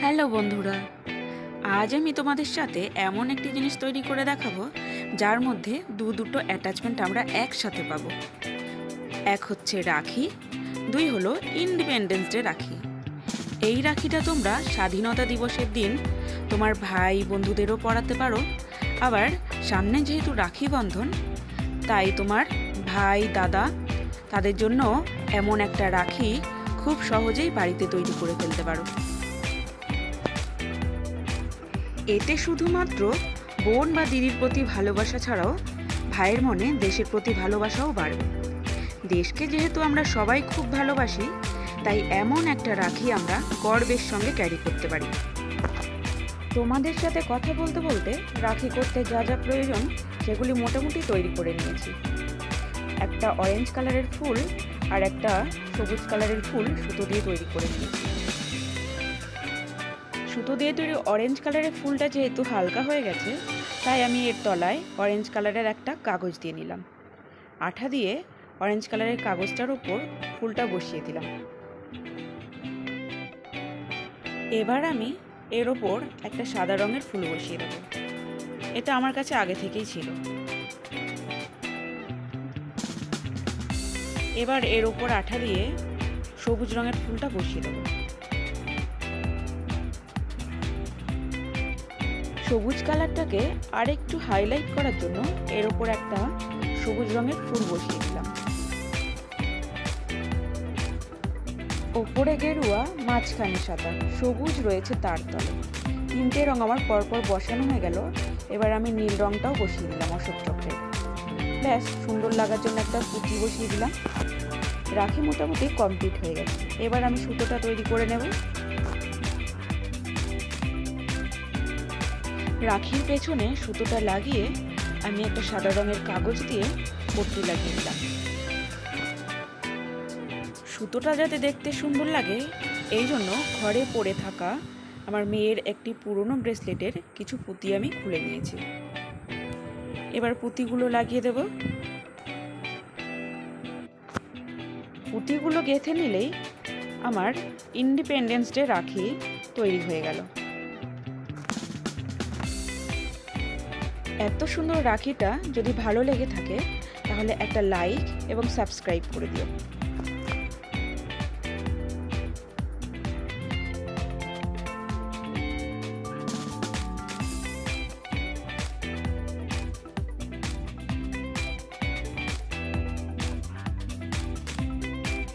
Hello বন্ধুরা, আজ আমি তোমাদের সাথে এমন একটি জিনিস তৈরি করে দেখাবো যার মধ্যে দুটো অ্যাটাচমেন্ট আমরা একসাথে পাবো। এক হচ্ছে রাখি, দুই হলো ইন্ডিপেন্ডেন্স ডে রাখি। এই রাখিটা তোমরা স্বাধীনতা দিবসের দিন তোমার ভাই বন্ধুদেরও পরাতে পারো। আবার সামনে যেহেতু রাখি বন্ধন, তাই তোমার ভাই দাদা তাদের জন্য এমন একটা রাখি খুব সহজেই বাড়িতে তৈরি করে ফেলতে পারো। এতে শুধুমাত্র বোন বা দিদির প্রতি ভালোবাসা ছাড়াও ভাইয়ের মনে দেশের প্রতি ভালোবাসাও বাড়বে। দেশকে যেহেতু আমরা সবাই খুব ভালোবাসি, তাই এমন একটা রাখি আমরা গর্বের সঙ্গে ক্যারি করতে পারি। তোমাদের সাথে কথা বলতে বলতে রাখি করতে যা যা প্রয়োজন সেগুলি মোটামুটি তৈরি করে নিয়েছি। একটা অরেঞ্জ কালারের ফুল আর একটা সবুজ কালারের ফুল সুতো দিয়ে তৈরি করে নিয়েছি। সুতো দিয়ে তৈরি অরেঞ্জ কালারের ফুলটা যেহেতু হালকা হয়ে গেছে, তাই আমি এর তলায় অরেঞ্জ কালারের একটা কাগজ দিয়ে নিলাম। আঠা দিয়ে অরেঞ্জ কালারের কাগজটার উপর ফুলটা বসিয়ে দিলাম। এবার আমি এর ওপর একটা সাদা রঙের ফুল বসিয়ে দেব। এটা আমার কাছে আগে থেকেই ছিল। এবার এর ওপর আঠা দিয়ে সবুজ রঙের ফুলটা বসিয়ে দেব। সবুজ কালারটাকে আরেকটু হাইলাইট করার জন্য এর ওপর একটা সবুজ রঙের ফুল বসিয়ে দিলাম। ওপরে গেরুয়া, মাঝখানে সাদা, সবুজ রয়েছে তার তলে। তিনটে রং আমার পরপর বসানো হয়ে গেল। এবার আমি নীল রংটাও বসিয়ে দিলাম অশোক চক্রে। ব্যাস, সুন্দর লাগার জন্য একটা পুঁতি বসিয়ে দিলাম। রাখি মোটামুটি কমপ্লিট হয়ে গেছে। এবার আমি সুতোটা তৈরি করে নেব। রাখির পেছনে সুতোটা লাগিয়ে আমি একটা সাদা রঙের কাগজ দিয়ে পট্টি লাগিয়ে দিলাম। সুতোটা যাতে দেখতে সুন্দর লাগে, এই জন্য ঘরে পড়ে থাকা আমার মেয়ের একটি পুরনো ব্রেসলেটের কিছু পুঁতি আমি খুলে নিয়েছি। এবার পুঁতিগুলো লাগিয়ে দেব। পুঁতিগুলো গেঁথে নিলেই আমার ইন্ডিপেন্ডেন্স ডে রাখি তৈরি হয়ে গেল। এত সুন্দর রাখিটা যদি ভালো লেগে থাকে তাহলে একটা লাইক এবং সাবস্ক্রাইব করে দিও।